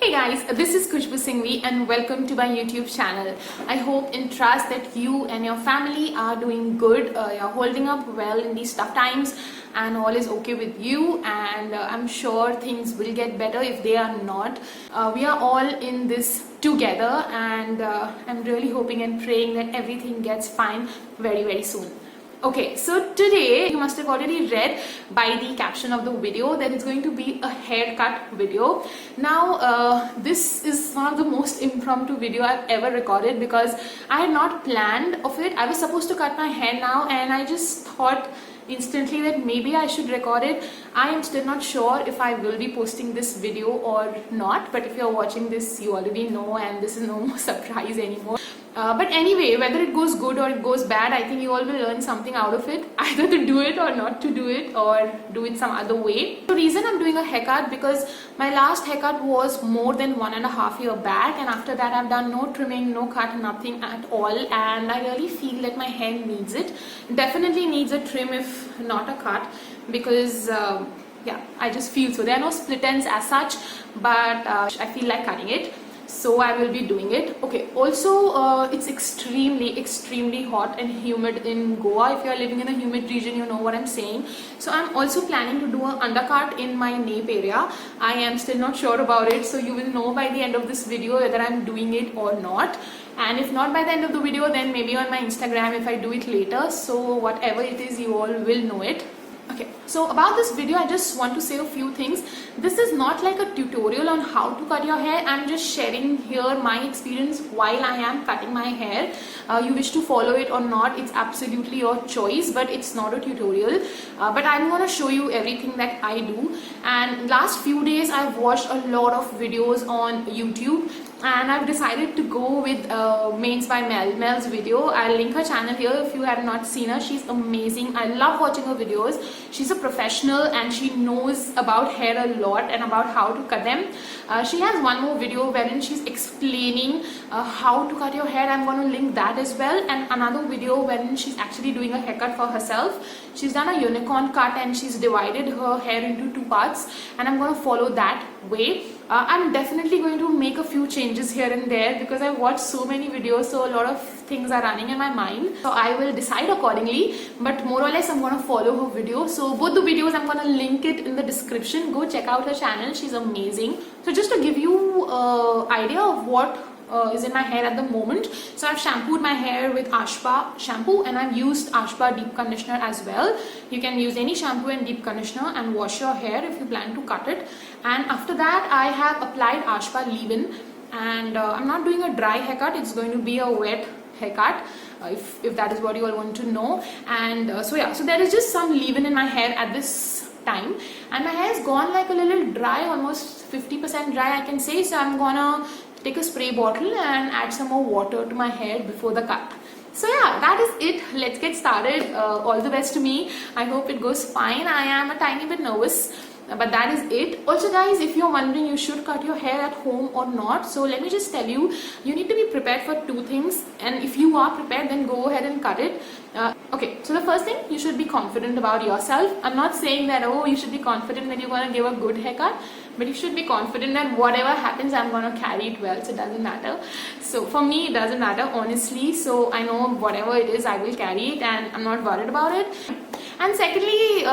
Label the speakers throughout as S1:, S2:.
S1: Hey guys, this is Khushboo Singhvi and welcome to my YouTube channel. I hope and trust that you and your family are doing good, you're holding up well in these tough times and all is okay with you, and I'm sure things will get better if they are not. We are all in this together, and I'm really hoping and praying that everything gets fine very soon. Okay, so today you must have already read by the caption of the video that it's going to be a haircut video. Now this is one of the most impromptu video I've ever recorded because I had not planned of it. I was supposed to cut my hair now and I just thought instantly that maybe I should record it. I am still not sure if I will be posting this video or not, but if you're watching this you already know and this is no more surprise anymore. But anyway, whether it goes good or it goes bad, I think you all will learn something out of it, either to do it or not to do it, or do it some other way. The reason I'm doing a haircut because my last haircut was more than 1.5 years back, and after that I've done no trimming, no cut, nothing at all, and I really feel that my hair needs it. Definitely needs a trim if not a cut, because yeah, I just feel so. There are no split ends as such, but I feel like cutting it, so I will be doing it. Okay, also it's extremely hot and humid in Goa. If you are living in a humid region, you know what I'm saying. So I'm also planning to do an undercut in my nape area. I am still not sure about it, so you will know by the end of this video whether I'm doing it or not. And if not by the end of the video, then maybe on my Instagram if I do it later. So whatever it is, you all will know it. Okay, so about this video, I just want to say a few things. This is not like a tutorial on how to cut your hair. I'm just sharing here my experience while I am cutting my hair. You wish to follow it or not, it's absolutely your choice, but it's not a tutorial. But I'm going to show you everything that I do. And last few days, I've watched a lot of videos on YouTube, and I've decided to go with Manesbymell's video. I'll link her channel here if you have not seen her. She's amazing. I love watching her videos. She's a professional and she knows about hair a lot and about how to cut them. She has one more video wherein she's explaining how to cut your hair. I'm going to link that as well, and another video wherein she's actually doing a haircut for herself. She's done a unicorn cut and she's divided her hair into 2 parts, and I'm going to follow that way. I'm definitely going to make a few changes here and there because I've watched so many videos, so a lot of things are running in my mind. So I will decide accordingly, but more or less I'm going to follow her video. So both the videos, I'm going to link it in the description. Go check out her channel. She's amazing. So just to give you an idea of what is in my hair at the moment. So I've shampooed my hair with Ashpa shampoo, and I've used Ashpa deep conditioner as well. You can use any shampoo and deep conditioner and wash your hair if you plan to cut it. And after that I have applied Ashpa leave-in, and I'm not doing a dry haircut, it's going to be a wet haircut, if that is what you all want to know. And so yeah, so there is just some leave-in in my hair at this time, and my hair has gone like a little dry, almost 50% dry I can say. So I'm gonna take a spray bottle and add some more water to my hair before the cut. So yeah, that is it. Let's get started. All the best to me. I hope it goes fine. I am a tiny bit nervous, but that is it. Also guys, if you're wondering you should cut your hair at home or not, so let me just tell you, you need to be prepared for 2 things, and if you are prepared, then go ahead and cut it. Okay, so the first thing, you should be confident about yourself. I'm not saying that, oh, you should be confident that you're going to give a good haircut, but you should be confident that whatever happens, I'm going to carry it well, so it doesn't matter. So for me, it doesn't matter, honestly. So I know whatever it is, I will carry it and I'm not worried about it. And secondly,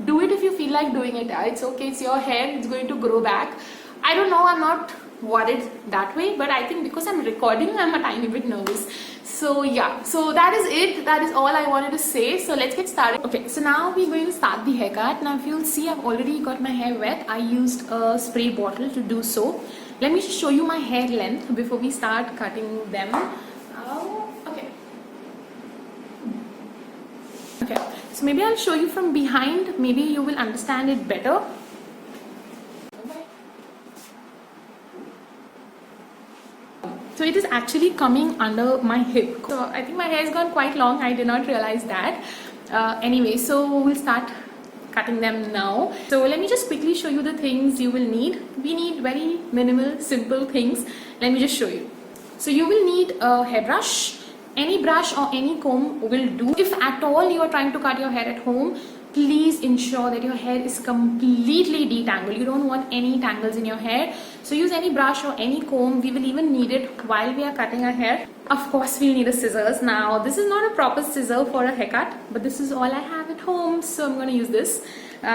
S1: do it if you feel like doing it. It's okay, it's your hair, it's going to grow back. I don't know, I'm not worried that way, but I think because I'm recording, I'm a tiny bit nervous. So yeah, so that is it. That is all I wanted to say. So let's get started. Okay, so now we're going to start the haircut. Now if you'll see, I've already got my hair wet. I used a spray bottle to do so. Let me just show you my hair length before we start cutting them. Okay. Okay, so maybe I'll show you from behind. Maybe you will understand it better. So it is actually coming under my hip. So I think my hair has gone quite long. I did not realize that. Anyway, so we'll start cutting them now. So let me just quickly show you the things you will need. We need very minimal, simple things. Let me just show you. So you will need a hairbrush. Any brush or any comb will do. If at all you are trying to cut your hair at home, please ensure that your hair is completely detangled. You don't want any tangles in your hair. So use any brush or any comb. We will even need it while we are cutting our hair. Of course, we'll need a scissors. Now, this is not a proper scissor for a haircut, but this is all I have at home, so I'm going to use this.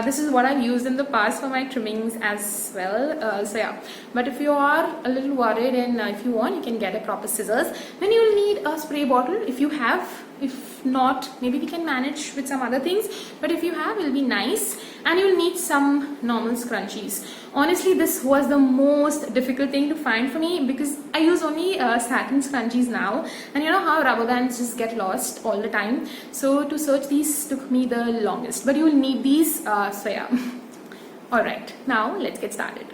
S1: This is what I've used in the past for my trimmings as well. So yeah, but if you are a little worried and if you want, you can get a proper scissors. Then you will need a spray bottle if you have. If not, maybe we can manage with some other things, but if you have, it will be nice. And you'll need some normal scrunchies. Honestly, this was the most difficult thing to find for me because I use only satin scrunchies now, and you know how rubber bands just get lost all the time. So to search these took me the longest, but you will need these. So yeah. Alright, now let's get started.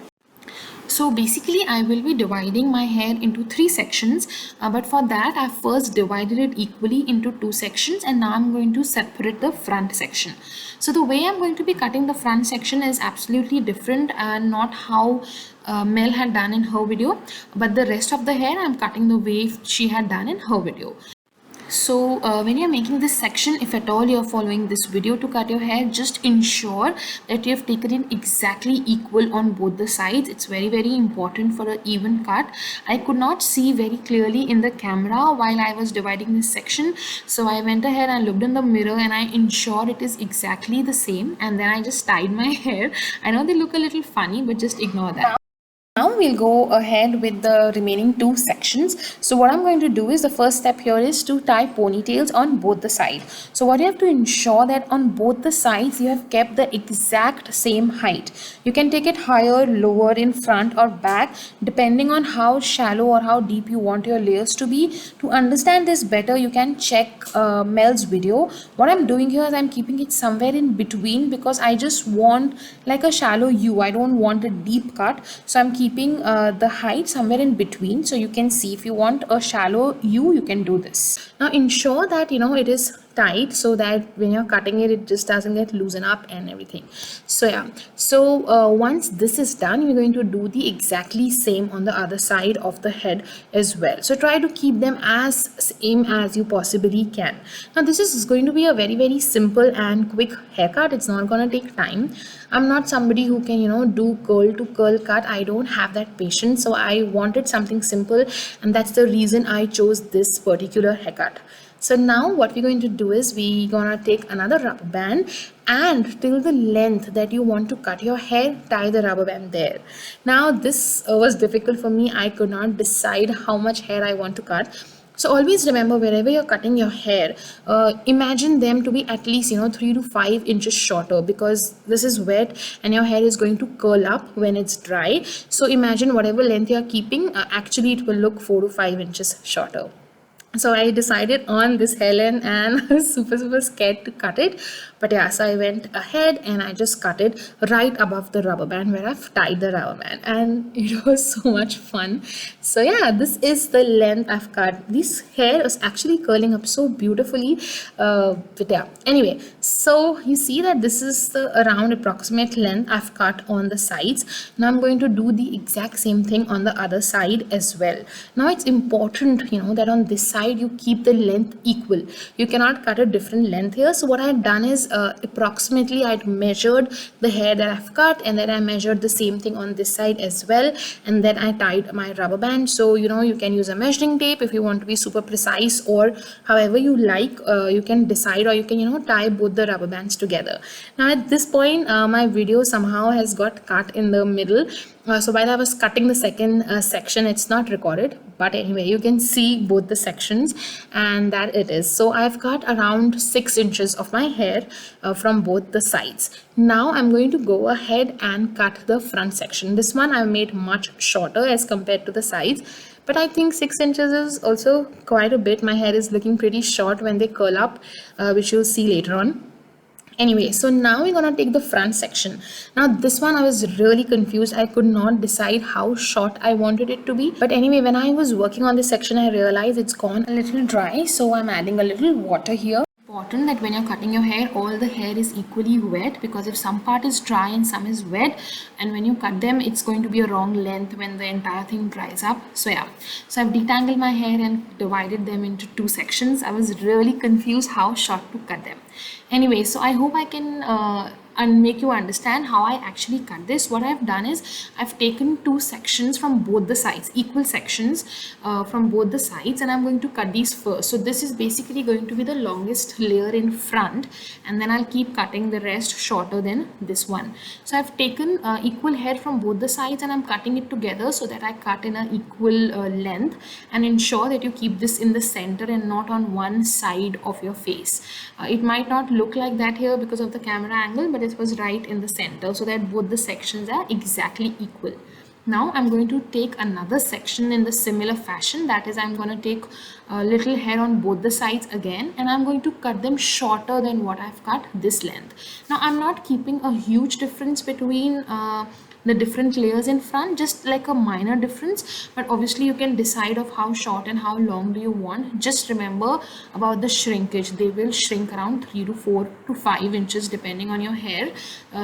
S1: So basically I will be dividing my hair into 3 sections, but for that I first divided it equally into 2 sections, and now I'm going to separate the front section. So the way I'm going to be cutting the front section is absolutely different and not how Mel had done in her video, but the rest of the hair I'm cutting the way she had done in her video. So when you're making this section, if at all you're following this video to cut your hair, just ensure that you have taken it exactly equal on both the sides. It's very important for an even cut. I could not see very clearly in the camera while I was dividing this section, so I went ahead and looked in the mirror and I ensured it is exactly the same, and then I just tied my hair. I know they look a little funny, but just ignore that. Now we'll go ahead with the remaining 2 sections. So what I'm going to do is, the first step here is to tie ponytails on both the sides. So what you have to ensure that on both the sides you have kept the exact same height. You can take it higher, lower, in front or back, depending on how shallow or how deep you want your layers to be. To understand this better, you can check Mel's video. What I'm doing here is I'm keeping it somewhere in between because I just want like a shallow U. I don't want a deep cut, so I'm keeping the height somewhere in between. So you can see, if you want a shallow U, you can do this. Now ensure that it is tight so that when you're cutting it, it just doesn't get loosen up and everything. So yeah, so once this is done, you're going to do the exactly same on the other side of the head as well. So try to keep them as same as you possibly can. Now this is going to be a very simple and quick haircut. It's not going to take time. I'm not somebody who can do curl to curl cut. I don't have that patience, so I wanted something simple, and that's the reason I chose this particular haircut. So now what we're going to do is we're gonna take another rubber band, and till the length that you want to cut your hair, tie the rubber band there. Now this was difficult for me. I could not decide how much hair I want to cut. So always remember, wherever you're cutting your hair, imagine them to be at least 3 to 5 inches shorter, because this is wet and your hair is going to curl up when it's dry. So imagine whatever length you're keeping, actually it will look 4 to 5 inches shorter. So I decided on this hairline and I was super scared to cut it, but yeah, so I went ahead and I just cut it right above the rubber band where I've tied the rubber band, and it was so much fun. So yeah, this is the length I've cut. This hair is actually curling up so beautifully, but yeah, anyway, so you see that this is the around approximate length I've cut on the sides. Now I'm going to do the exact same thing on the other side as well. Now it's important that on this side you keep the length equal. You cannot cut a different length here. So what I had done is approximately I'd measured the hair that I've cut, and then I measured the same thing on this side as well, and then I tied my rubber band. So you can use a measuring tape if you want to be super precise, or however you like. You can decide, or you can tie both the rubber bands together. Now at this point my video somehow has got cut in the middle. So while I was cutting the second section, it's not recorded, but anyway, you can see both the sections, and that it is. So I've cut around 6 inches of my hair from both the sides. Now I'm going to go ahead and cut the front section. This one I've made much shorter as compared to the sides, but I think 6 inches is also quite a bit. My hair is looking pretty short when they curl up, which you'll see later on. Anyway, so now we're gonna take the front section. Now this one I was really confused. I could not decide how short I wanted it to be. But anyway, when I was working on this section, I realized it's gone a little dry. So I'm adding a little water here. important that when you're cutting your hair, all the hair is equally wet, because if some part is dry and some is wet, and when you cut them, it's going to be a wrong length when the entire thing dries up. So yeah, so I've detangled my hair and divided them into two sections. I was really confused how short to cut them. Anyway, so I hope I can and make you understand how I actually cut this. What I've done is I've taken two sections from both the sides, equal sections from both the sides, and I'm going to cut these first. So this is basically going to be the longest layer in front, and then I'll keep cutting the rest shorter than this one. So I've taken equal hair from both the sides and I'm cutting it together so that I cut in an equal length, and ensure that you keep this in the center and not on one side of your face. It might not look like that here because of the camera angle, but it was right in the center so that both the sections are exactly equal. Now I'm going to take another section in the similar fashion. That is, I'm going to take a little hair on both the sides again, and I'm going to cut them shorter than what I've cut this length. Now I'm not keeping a huge difference between the different layers in front, just like a minor difference, but obviously you can decide of how short and how long do you want. Just remember about the shrinkage. They will shrink around 3 to 4 to 5 inches depending on your hair,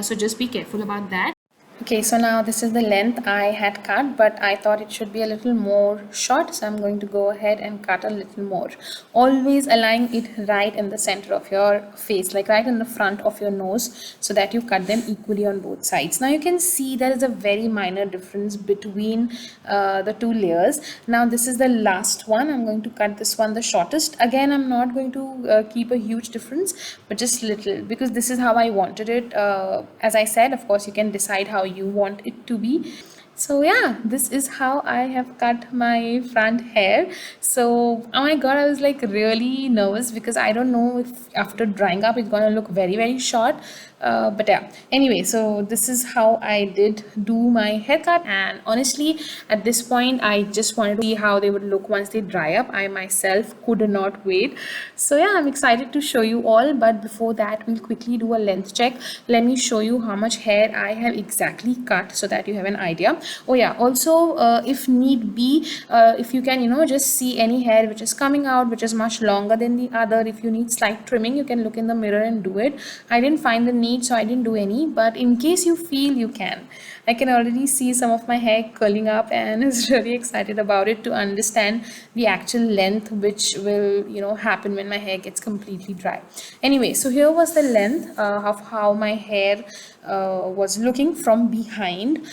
S1: so just be careful about that. Okay, so now this is the length I had cut, but I thought it should be a little more short, so I'm going to go ahead and cut a little more. Always align it right in the center of your face, like right in the front of your nose, so that you cut them equally on both sides. Now you can see there is a very minor difference between the two layers. Now this is the last one. I'm going to cut this one the shortest. Again, I'm not going to keep a huge difference, but just little, because this is how I wanted it. As I said, of course you can decide how you want it to be. So yeah, this is how I have cut my front hair. So oh my god, I was like really nervous because I don't know if after drying up it's gonna look very short, but yeah, anyway, so this is how I did do my haircut, and honestly at this point I just wanted to see how they would look once they dry up. I myself could not wait. So yeah, I'm excited to show you all, but before that we'll quickly do a length check. Let me show you how much hair I have exactly cut so that you have an idea. Oh yeah, also if need be, if you can just see any hair which is coming out which is much longer than the other, if you need slight trimming, you can look in the mirror and do it. I didn't find the need, so I didn't do any, but in case you feel, you can. I can already see some of my hair curling up and is really excited about it, to understand the actual length which will happen when my hair gets completely dry. Anyway, so here was the length of how my hair was looking from behind.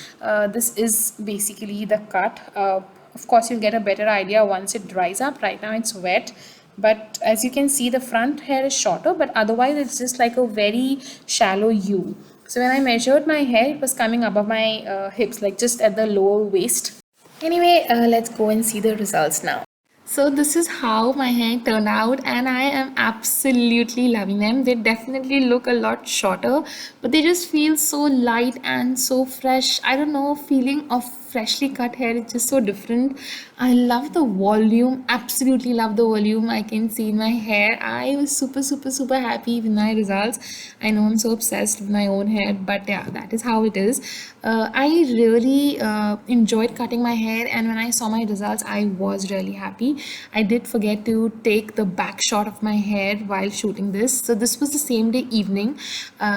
S1: This is basically the cut. Of course you'll get a better idea once it dries up. Right now it's wet, but as you can see, the front hair is shorter, but otherwise it's just like a very shallow U. So when I measured my hair, it was coming above my hips, like just at the lower waist. Anyway, let's go and see the results now. So this is how my hair turned out, and I am absolutely loving them. They definitely look a lot shorter, but they just feel so light and so fresh. I don't know, feeling of freshly cut hair is just so different. I love the volume, absolutely love the volume I can see in my hair. I was super happy with my results. I know I'm so obsessed with my own hair, but yeah, that is how it is. I really enjoyed cutting my hair, and when I saw my results, I was really happy. I did forget to take the back shot of my hair while shooting this. So this was the same day evening.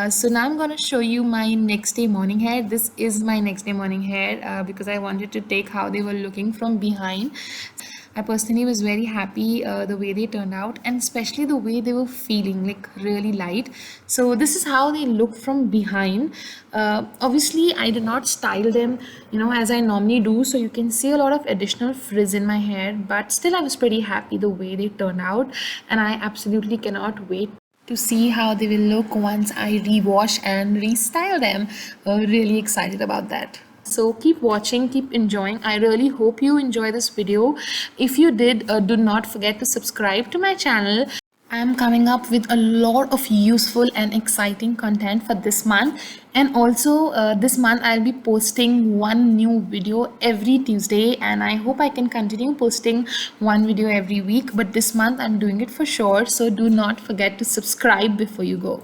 S1: So now I'm gonna show you my next day morning hair. This is my next day morning hair because I wanted to take how they were looking from behind. I personally was very happy the way they turned out, and especially the way they were feeling, like really light. So this is how they look from behind. Obviously I did not style them as I normally do, so you can see a lot of additional frizz in my hair, but still I was pretty happy the way they turned out, and I absolutely cannot wait to see how they will look once I rewash and restyle them. Really excited about that. So keep watching, keep enjoying. I really hope you enjoy this video. If you did, do not forget to subscribe to my channel. I am coming up with a lot of useful and exciting content for this month, and also this month I'll be posting one new video every Tuesday, and I hope I can continue posting one video every week, but this month I'm doing it for sure. So do not forget to subscribe before you go.